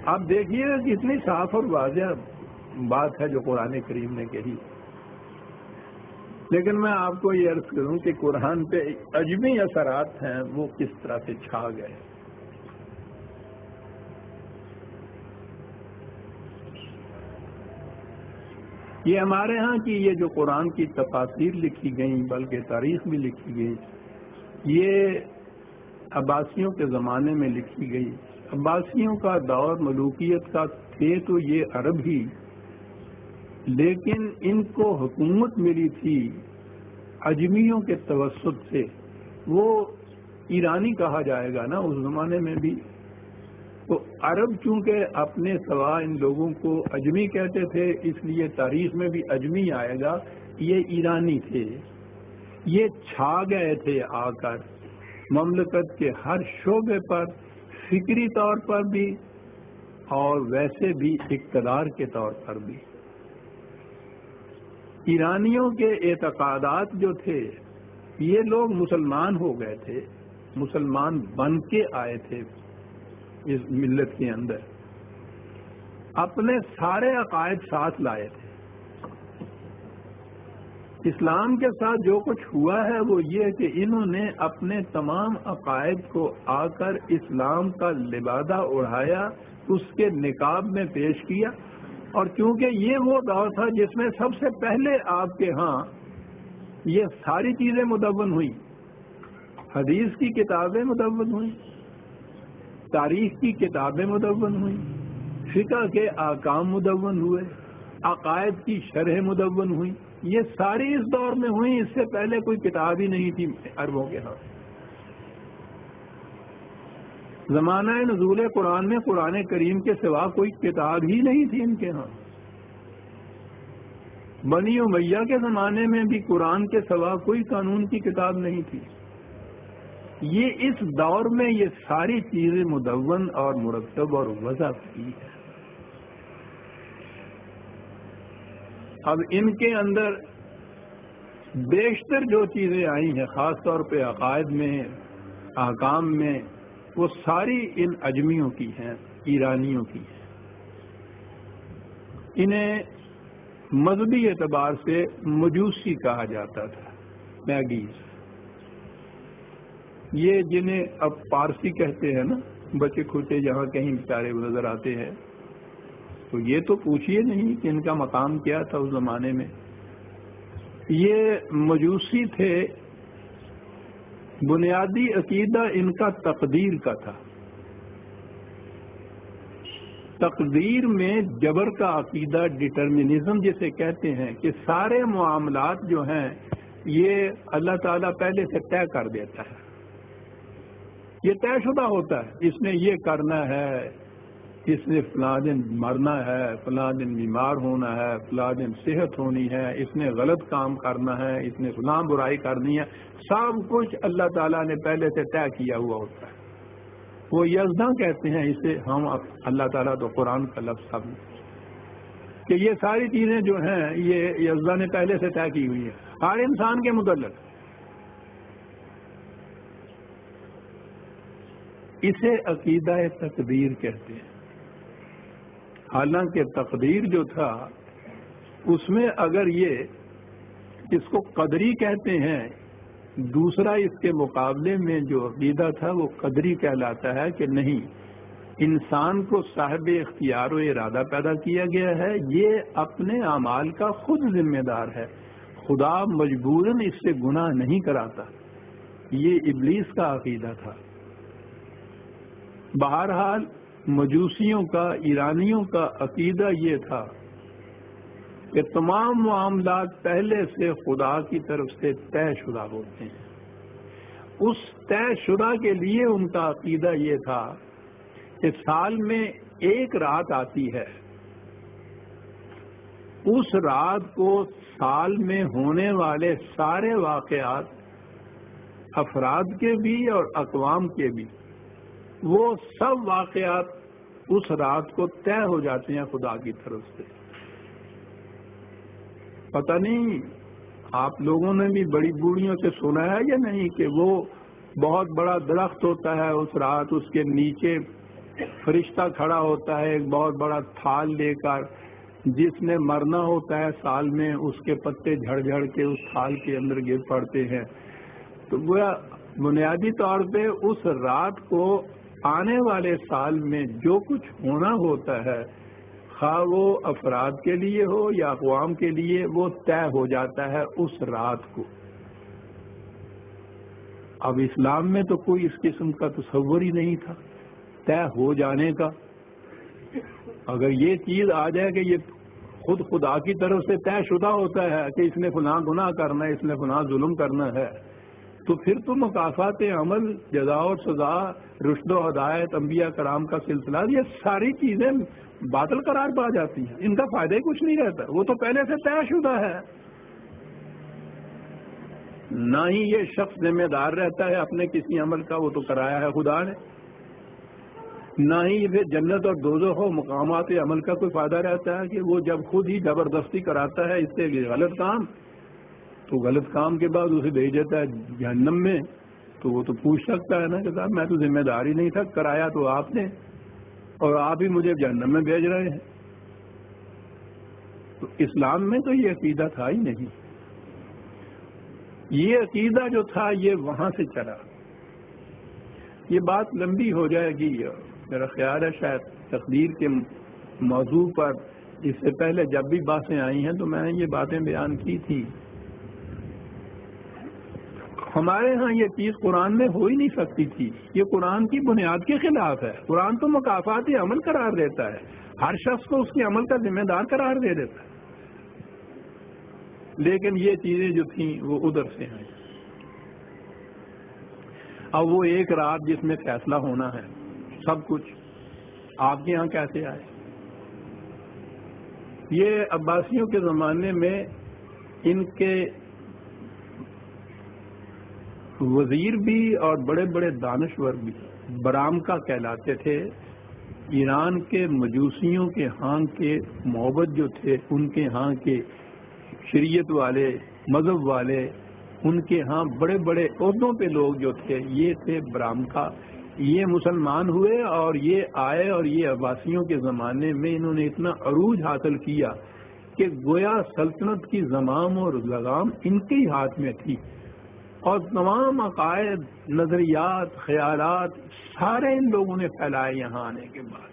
آپ دیکھیے کتنی صاف اور واضح بات ہے جو قرآن کریم نے کہی. لیکن میں آپ کو یہ عرض کروں کہ قرآن پہ عجمی اثرات ہیں وہ کس طرح سے چھا گئے. یہ ہمارے ہاں کی یہ جو قرآن کی تفاسیر لکھی گئیں بلکہ تاریخ بھی لکھی گئی یہ عباسیوں کے زمانے میں لکھی گئی. عباسیوں کا دور ملوکیت کا تھے تو یہ عرب ہی، لیکن ان کو حکومت ملی تھی عجمیوں کے توسط سے. وہ ایرانی کہا جائے گا نا اس زمانے میں بھی. تو عرب چونکہ اپنے سوا ان لوگوں کو عجمی کہتے تھے اس لیے تاریخ میں بھی عجمی آئے گا. یہ ایرانی تھے، یہ چھا گئے تھے آ کر مملکت کے ہر شعبے پر، فکری طور پر بھی اور ویسے بھی اقتدار کے طور پر بھی. ایرانیوں کے اعتقادات جو تھے یہ لوگ مسلمان ہو گئے تھے، مسلمان بن کے آئے تھے اس ملت کے اندر، اپنے سارے عقائد ساتھ لائے تھے. اسلام کے ساتھ جو کچھ ہوا ہے وہ یہ کہ انہوں نے اپنے تمام عقائد کو آ کر اسلام کا لبادہ اڑایا، اس کے نقاب میں پیش کیا. اور چونکہ یہ وہ دور تھا جس میں سب سے پہلے آپ کے ہاں یہ ساری چیزیں مدون ہوئیں. حدیث کی کتابیں مدون ہوئیں، تاریخ کی کتابیں مدون ہوئیں، فقہ کے احکام مدون ہوئے، عقائد کی شرح مدون ہوئی. یہ ساری اس دور میں ہوئی، اس سے پہلے کوئی کتاب ہی نہیں تھی عربوں کے ہاں. زمانہ نزول قرآن میں قرآن کریم کے سوا کوئی کتاب ہی نہیں تھی ان کے ہاں. بنی امیہ کے زمانے میں بھی قرآن کے سوا کوئی قانون کی کتاب نہیں تھی. یہ اس دور میں یہ ساری چیزیں مدون اور مرتب اور وضع کی ہے. اب ان کے اندر بیشتر جو چیزیں آئی ہیں خاص طور پہ عقائد میں، احکام میں، وہ ساری ان عجمیوں کی ہیں، ایرانیوں کی ہیں. انہیں مذہبی اعتبار سے مجوسی کہا جاتا تھا، میگیز. یہ جنہیں اب پارسی کہتے ہیں نا، بچے کھوٹے جہاں کہیں بیچارے نظر آتے ہیں، تو یہ تو پوچھئے نہیں کہ ان کا مقام کیا تھا اس زمانے میں. یہ مجوسی تھے. بنیادی عقیدہ ان کا تقدیر کا تھا. تقدیر میں جبر کا عقیدہ، ڈٹرمنزم جسے کہتے ہیں کہ سارے معاملات جو ہیں یہ اللہ تعالیٰ پہلے سے طے کر دیتا ہے. یہ طے شدہ ہوتا ہے، اس نے یہ کرنا ہے، اس نے فلاں دن مرنا ہے، فلاں دن بیمار ہونا ہے، فلاں دن صحت ہونی ہے، اس نے غلط کام کرنا ہے، اس نے فلاں برائی کرنی ہے. سب کچھ اللہ تعالیٰ نے پہلے سے طے کیا ہوا ہوتا ہے. وہ یزداں کہتے ہیں اسے. ہم اللہ تعالیٰ تو قرآن کا لفظ سب کہ یہ ساری چیزیں جو ہیں یہ یزداں نے پہلے سے طے کی ہوئی ہیں ہر انسان کے متعلق. اسے عقیدہ تقدیر کہتے ہیں. حالانکہ تقدیر جو تھا اس میں اگر یہ اس کو قدری کہتے ہیں، دوسرا اس کے مقابلے میں جو عقیدہ تھا وہ قدری کہلاتا ہے کہ نہیں، انسان کو صاحب اختیار و ارادہ پیدا کیا گیا ہے، یہ اپنے اعمال کا خود ذمہ دار ہے، خدا مجبوراً اس سے گناہ نہیں کراتا. یہ ابلیس کا عقیدہ تھا. بہرحال مجوسیوں کا، ایرانیوں کا عقیدہ یہ تھا کہ تمام معاملات پہلے سے خدا کی طرف سے طے شدہ ہوتے ہیں. اس طے شدہ کے لیے ان کا عقیدہ یہ تھا کہ سال میں ایک رات آتی ہے، اس رات کو سال میں ہونے والے سارے واقعات، افراد کے بھی اور اقوام کے بھی، وہ سب واقعات اس رات کو طے ہو جاتے ہیں خدا کی طرف سے. پتہ نہیں آپ لوگوں نے بھی بڑی بوڑھیوں سے سنا ہے یا نہیں کہ وہ بہت بڑا درخت ہوتا ہے، اس رات اس کے نیچے فرشتہ کھڑا ہوتا ہے ایک بہت بڑا تھال لے کر، جس نے مرنا ہوتا ہے سال میں اس کے پتے جھڑ جھڑ کے اس تھال کے اندر گر پڑتے ہیں. تو گویا بنیادی طور پہ اس رات کو آنے والے سال میں جو کچھ ہونا ہوتا ہے، خواہ وہ افراد کے لیے ہو یا اقوام کے لیے، وہ طے ہو جاتا ہے اس رات کو. اب اسلام میں تو کوئی اس قسم کا تصور ہی نہیں تھا طے ہو جانے کا. اگر یہ چیز آ جائے کہ یہ خود خدا کی طرف سے طے شدہ ہوتا ہے کہ اس نے فلاں گناہ کرنا ہے، اس نے فلاں ظلم کرنا ہے، تو پھر تو مکافات عمل، جزا اور سزا، رشد و ہدایت، انبیاء کرام کا سلسلہ، یہ ساری چیزیں باطل قرار پا جاتی ہیں. ان کا فائدہ ہی کچھ نہیں رہتا، وہ تو پہلے سے طے شدہ ہے. نہ ہی یہ شخص ذمہ دار رہتا ہے اپنے کسی عمل کا، وہ تو کرایا ہے خدا نے. نہ ہی پھر جنت اور دوزخ و مقامات عمل کا کوئی فائدہ رہتا ہے کہ وہ جب خود ہی زبردستی کراتا ہے اس سے غلط کام، تو غلط کام کے بعد اسے بھیج دیتا ہے جہنم میں. تو وہ تو پوچھ سکتا ہے نا کہ صاحب میں تو ذمہ دار ہی نہیں تھا، کرایا تو آپ نے اور آپ ہی مجھے جہنم میں بھیج رہے ہیں. تو اسلام میں تو یہ عقیدہ تھا ہی نہیں. یہ عقیدہ جو تھا یہ وہاں سے چلا. یہ بات لمبی ہو جائے گی، میرا خیال ہے شاید تقدیر کے موضوع پر اس سے پہلے جب بھی باتیں آئی ہیں تو میں نے یہ باتیں بیان کی تھی. ہمارے ہاں یہ چیز قرآن میں ہو ہی نہیں سکتی تھی. یہ قرآن کی بنیاد کے خلاف ہے. قرآن تو مکافات عمل قرار دیتا ہے، ہر شخص کو اس کے عمل کا ذمہ دار قرار دے دیتا ہے. لیکن یہ چیزیں جو تھیں وہ ادھر سے ہیں. اب وہ ایک رات جس میں فیصلہ ہونا ہے سب کچھ، آپ کے ہاں کیسے آئے؟ یہ عباسیوں کے زمانے میں ان کے وزیر بھی اور بڑے بڑے دانشور بھی برامکا کہلاتے تھے. ایران کے مجوسیوں کے ہاں کے معبد جو تھے، ان کے ہاں کے شریعت والے، مذہب والے، ان کے ہاں بڑے بڑے عہدوں پہ لوگ جو تھے یہ تھے برامکا. یہ مسلمان ہوئے اور یہ آئے اور یہ عباسیوں کے زمانے میں انہوں نے اتنا عروج حاصل کیا کہ گویا سلطنت کی زمام اور لگام ان کے ہی ہاتھ میں تھی، اور تمام عقائد، نظریات، خیالات سارے ان لوگوں نے پھیلائے یہاں آنے کے بعد.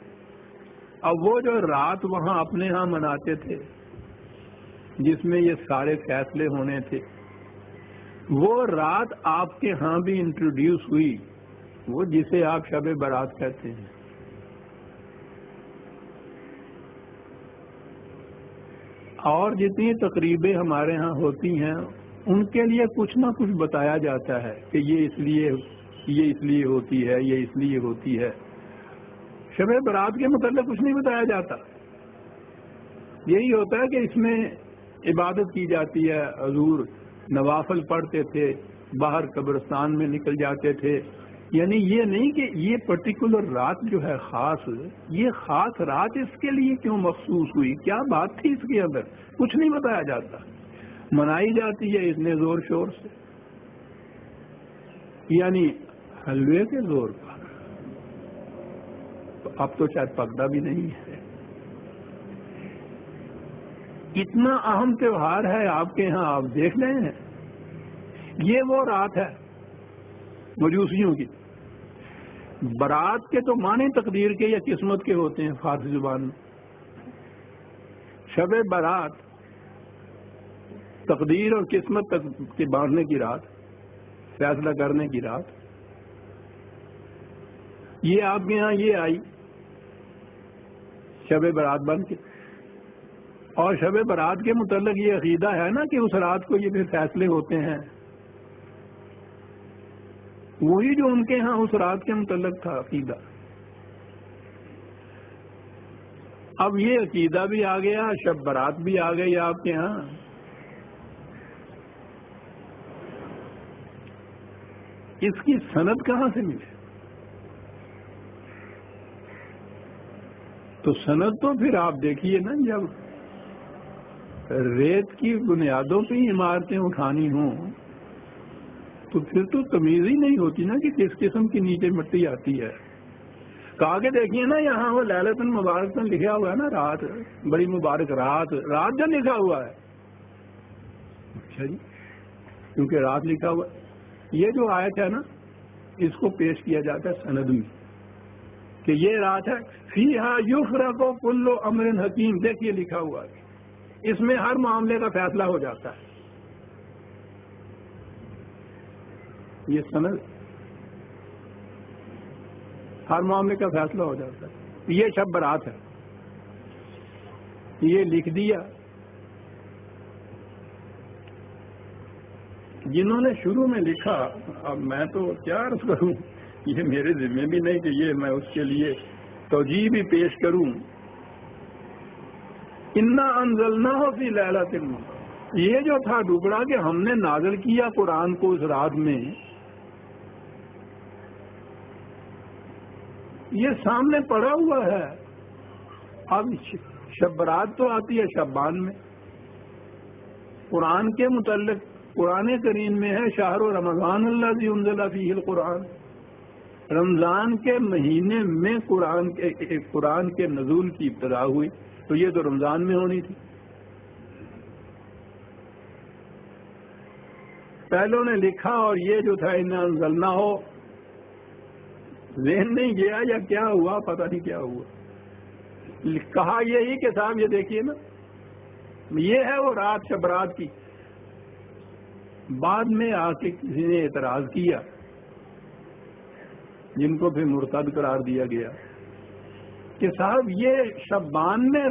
اب وہ جو رات وہاں اپنے ہاں مناتے تھے جس میں یہ سارے فیصلے ہونے تھے، وہ رات آپ کے ہاں بھی انٹروڈیوس ہوئی، وہ جسے آپ شب برات کہتے ہیں. اور جتنی تقریبیں ہمارے ہاں ہوتی ہیں ان کے لیے کچھ نہ کچھ بتایا جاتا ہے کہ یہ اس لیے ہوتی ہے، یہ اس لیے ہوتی ہے. شب برات کے متعلق کچھ نہیں بتایا جاتا. یہی ہوتا ہے کہ اس میں عبادت کی جاتی ہے، حضور نوافل پڑھتے تھے، باہر قبرستان میں نکل جاتے تھے. یعنی یہ نہیں کہ یہ پرٹیکولر رات جو ہے خاص، یہ خاص رات اس کے لیے کیوں مخصوص ہوئی، کیا بات تھی اس کے اندر، کچھ نہیں بتایا جاتا. منائی جاتی ہے اتنے زور شور سے، یعنی حلوے کے زور پر. تو اب تو شاید پکڑا بھی نہیں ہے. اتنا اہم تہوار ہے آپ کے ہاں، آپ دیکھ رہے ہیں. یہ وہ رات ہے مجوسیوں کی. برات کے تو معنی تقدیر کے یا قسمت کے ہوتے ہیں فارسی زبان میں. شب برات تقدیر اور قسمت تک کے باندھنے کی رات، فیصلہ کرنے کی رات. یہ آپ کے یہاں یہ آئی شب برات بن کے. اور شب برات کے متعلق یہ عقیدہ ہے نا کہ اس رات کو یہ پھر فیصلے ہوتے ہیں، وہی جو ان کے ہاں اس رات کے متعلق تھا عقیدہ. اب یہ عقیدہ بھی آ گیا، شب برات بھی آ گئی آپ کے ہاں. اس کی سند کہاں سے ملے؟ تو سند تو پھر آپ دیکھیے نا، جب ریت کی بنیادوں پہ ہی عمارتیں اٹھانی ہوں تو پھر تو تمیز ہی نہیں ہوتی نا کہ کس قسم کی نیچے مٹی آتی ہے. کہا کہ دیکھیے نا یہاں وہ لیلۃ المبارک لکھا ہوا ہے نا، رات، بڑی مبارک رات، رات جو لکھا ہوا ہے. اچھا جی، کیونکہ رات لکھا ہوا ہے. یہ جو آیت ہے نا، اس کو پیش کیا جاتا ہے سند میں کہ یہ رات ہے. فیہا یفرق کل امر حکیم، دیکھیے لکھا ہوا ہے، اس میں ہر معاملے کا فیصلہ ہو جاتا ہے. یہ سند، ہر معاملے کا فیصلہ ہو جاتا ہے. یہ شب برات ہے، یہ لکھ دیا. جنہوں نے شروع میں لکھا، اب میں تو کیا عرض کروں، یہ میرے ذمہ بھی نہیں کہ یہ میں اس کے لیے توجیہ بھی پیش کروں. انا انزلناہ فی لیلۃ، یہ جو تھا ٹکڑا کہ ہم نے نازل کیا قرآن کو اس رات میں، یہ سامنے پڑا ہوا ہے. اب شب برات تو آتی ہے شعبان میں. قرآن کے متعلق قرآن کریم میں ہے شہر رمضان الذی انزل فیہ القرآن، رمضان کے مہینے میں قرآن کے نزول کی ابتدا ہوئی، تو یہ تو رمضان میں ہونی تھی. پہلوں نے لکھا اور یہ جو تھا انا انزلناہ ذہن نہیں گیا یا کیا ہوا، پتہ نہیں کیا ہوا. کہا یہی کہ صاحب یہ دیکھیے نا، یہ ہے وہ رات شب رات کی. بعد میں آ کے کسی نے اعتراض کیا، جن کو پھر مرتد قرار دیا گیا، کہ صاحب یہ شعبان میں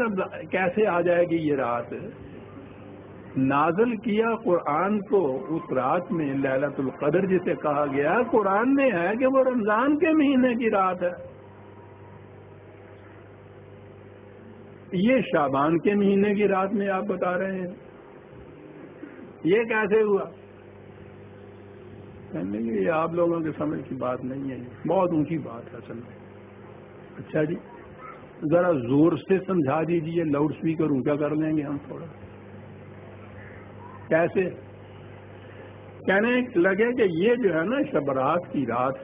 کیسے آ جائے گی یہ رات؟ نازل کیا قرآن کو اس رات میں، لیلۃ القدر جسے کہا گیا، قرآن میں ہے کہ وہ رمضان کے مہینے کی رات ہے. یہ شعبان کے مہینے کی رات میں آپ بتا رہے ہیں، یہ کیسے ہوا؟ یہ آپ لوگوں کے سمجھ کی بات نہیں ہے، بہت اونچی بات ہے اصل میں. اچھا جی، ذرا زور سے سمجھا دیجیے، لاؤڈ اسپیکر اونچا کر لیں گے ہم تھوڑا. کیسے؟ کہنے لگے کہ یہ جو ہے نا شبرات کی رات،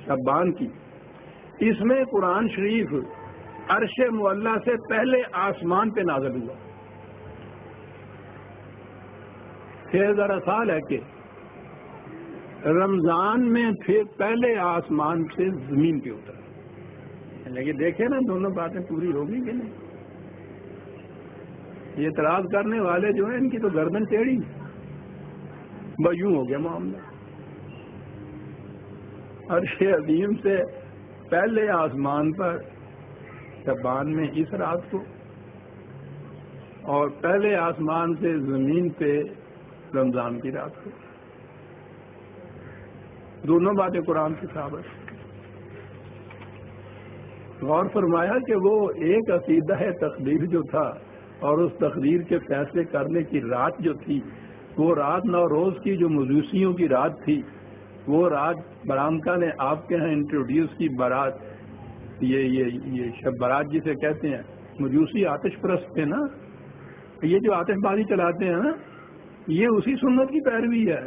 شعبان کی، اس میں قرآن شریف عرش معلیٰ سے پہلے آسمان پہ نازل ہوا. 6000 سال ہے کہ رمضان میں پھر پہلے آسمان سے زمین پہ اترا. لیکن دیکھیں نا دونوں باتیں پوری ہوگی کہ نہیں. یہ اعتراض کرنے والے جو ہیں ان کی تو گردن ٹیڑھی، یوں ہو گیا معاملہ. عرش عظیم سے پہلے آسمان پر شعبان میں اس رات کو، اور پہلے آسمان سے زمین پہ رمضان کی رات کو. دونوں باتیں قرآن سے ثابت. غور فرمایا کہ وہ ایک عقیدہ تقدیر جو تھا، اور اس تقدیر کے فیصلے کرنے کی رات جو تھی، وہ رات نوروز کی جو مجوسیوں کی رات تھی، وہ رات برامکا نے آپ کے ہاں انٹروڈیوس کی برات، یہ شب برات جسے کہتے ہیں. مجوسی آتش پرست تھے نا، یہ جو آتش بازی چلاتے ہیں نا، یہ اسی سنت کی پیروی ہے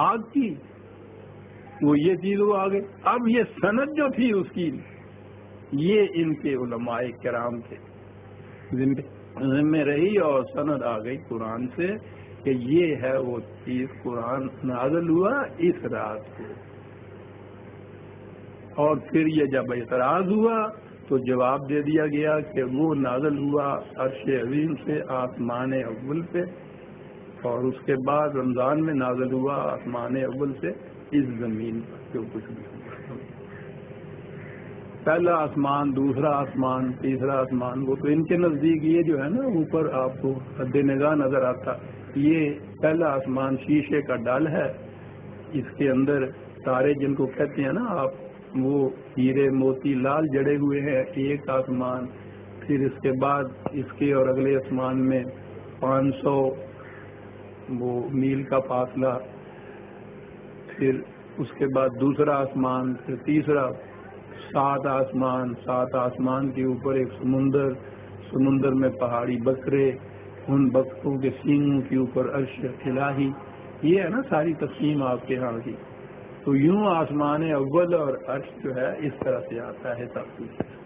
آگ کی. وہ یہ چیز وہ آگے، اب یہ سند جو تھی اس کی، یہ ان کے علماء کرام کے ذمہ رہی، اور سند آ گئی قرآن سے کہ یہ ہے وہ چیز، قرآن نازل ہوا اس رات کو. اور پھر یہ جب اعتراض ہوا تو جواب دے دیا گیا کہ وہ نازل ہوا عرش عظیم سے آسمان اول پہ، اور اس کے بعد رمضان میں نازل ہوا آسمان اول سے اس زمین پر جو کچھ بھی ہوا. پہلا آسمان، دوسرا آسمان، تیسرا آسمان، وہ تو ان کے نزدیک یہ جو ہے نا اوپر آپ کو حد نگاہ نظر آتا، یہ پہلا آسمان شیشے کا ڈل ہے، اس کے اندر تارے جن کو کہتے ہیں نا آپ، وہ ہیرے موتی لال جڑے ہوئے ہیں ایک آسمان. پھر اس کے بعد اس کے اور اگلے آسمان میں 500 وہ میل کا فاصلہ، پھر اس کے بعد دوسرا آسمان، پھر تیسرا، 7 آسمان، 7 آسمان کے اوپر ایک سمندر، سمندر میں پہاڑی بکرے، ان بکروں کے سینگوں کے اوپر عرش الہی. یہ ہے نا ساری تقسیم آپ کے ہاں کی. تو یوں آسمان اول اور عرش جو ہے اس طرح سے آتا ہے تفصیل۔